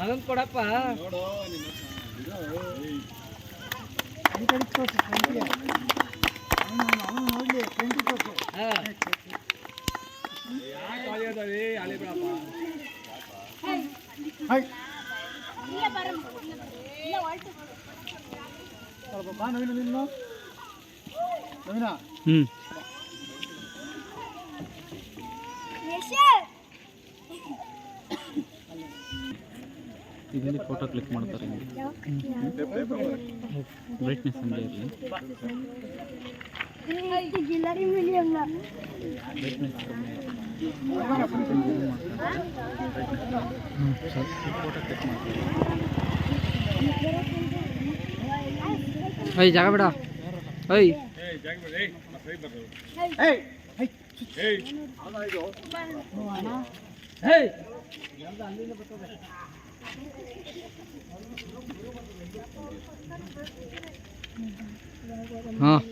ಮಗನ್ ಕೊಡಪ್ಪ ಇದರಲ್ಲಿ ಫೋಟೋ ಕ್ಲಿಕ್ ಮಾಡ್ತಾರೆ ಬ್ರೈಟ್ನೆಸ್ ಹಂಗೆ ಇರಲಿ ಓಯ್ ಜಾಗ ಬೇಡ ಓಯ್ ಹಾಂ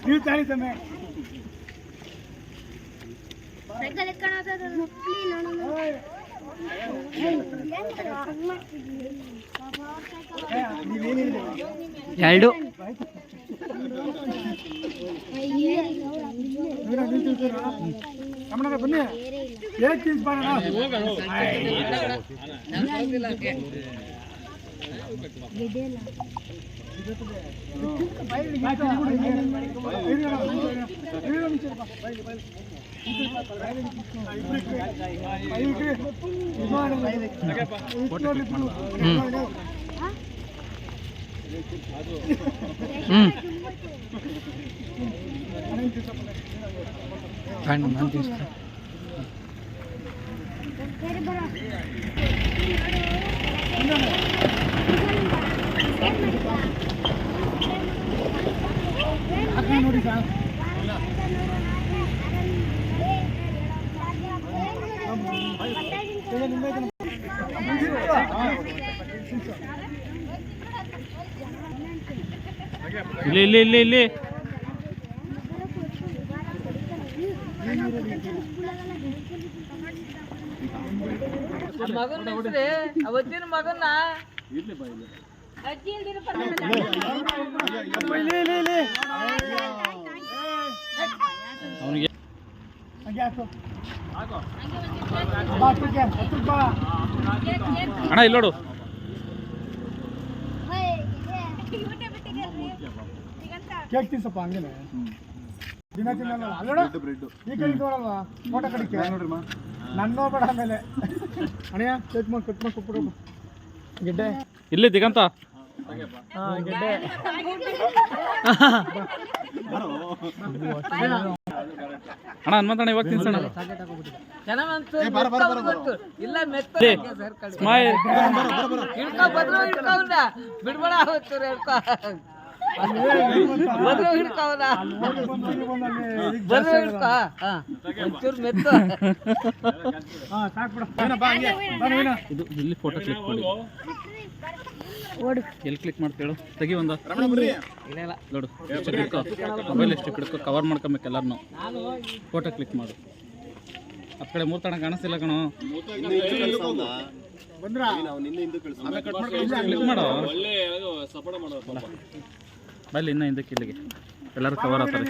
ನೀವು ತಾಳಿ ತಮ್ಮೆ ಎರಡು ಕಮಣ ಬನ್ನಿ ಹೇಗೆ ತಿನ್ಸ್ಬಾರ ನಾನು ತಿಳಿಸ್ತೀನಿ ನೋಡಿ ಸರ್ ಇಲ್ಲಿ ಇಲ್ಲಿ ಇಲ್ಲಿ ಇಲ್ಲಿ ಮಗನ್ ಅವತ್ತಿನ ಮಗನ್ನ ಅವನಿಗೆ ಅಣ್ಣ ಇಲ್ಲಿ ನೋಡು ಕೇಕ್ ತಿನ್ಸಪ್ಪ ಹಂಗೇನೆ ದಿನ ತಿನ್ನಲ್ಲ ಅಲ್ಲೋಡ ಈ ಕಡೆ ನೋಡಲ್ವಾ ಫೋಟೋ ಕಡಿಕೆ ನನ್ನ ಬೇಡ ಆಮೇಲೆ ಅಣ್ಣಯ್ಯ ಕೇಕ್ ಮಾಡಿ ಕಟ್ ಮಾಡಿ ಕೊಟ್ಬಿಡು ಗೆಡ್ಡೆ ಇಲ್ಲಿ ದಿಗಂತ ಗೆಡ್ಡೆ ಅಣ್ಣ ಹನುಮಂತಣ್ಣ ಇವಾಗ ತಿನ್ಸೋಣ ಇಲ್ಲ ಮೆತ್ತ ಸ್ಮೈಲ್ ಹಿಡ್ಕೊ ಬದ್ರು ಹಿಡ್ಕೊಂಡ ಬಿಡ್ಬೇಡ ಅವತ್ತು ಹಿಡ್ಕೊ ಬದ್ರು ಹಿಡ್ಕವನ ಬದ್ರು ಹಿಡ್ಕೊ ಒಂಚೂರು ಮೆತ್ತ ಇದು ಇಲ್ಲಿ ಫೋಟೋ ಕ್ಲಿಕ್ ಮಾಡಿ ಎಲ್ಲಿ ಕ್ಲಿಕ್ ಮಾಡ್ತೇಳು ತೆಗಿ ಒಂದು ನೋಡು ಎಷ್ಟು ಹಿಡ್ಕೊ ಮೊಬೈಲ್ ಎಷ್ಟು ಹಿಡ್ಕೊ ಕವರ್ ಮಾಡ್ಕೊಬೇಕು ಎಲ್ಲರನ್ನು ಫೋಟೋ ಕ್ಲಿಕ್ ಮಾಡು ಆ ಕಡೆ ಮೂರ್ತಣ ಕಾಣಿಸ್ತಿಲ್ಲ ಕಣೋ ಕ್ಲಿಕ್ ಮಾಡೋ ಬಲ್ಲಿ ಇನ್ನೂ ಹಿಂದಕ್ಕೆ ಇಲ್ಲಿಗೆ ಎಲ್ಲರೂ ಕವರ್ ಆಗ್ತಾರೆ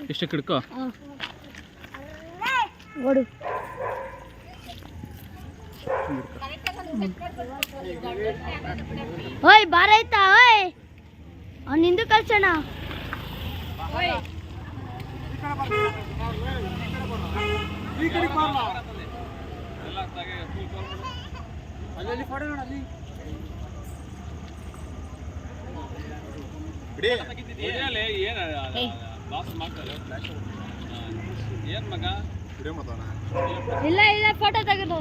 ಇಷ್ಟು ಹಿಡ್ಕೊ ಓಯ್ ಬಾರೈತಾ ಓಯ್ ನಿಂದು ಕಳ್ಸೋಣ ಇಲ್ಲ ಇಲ್ಲ ಫೋಟೋ ತೆಗೆದು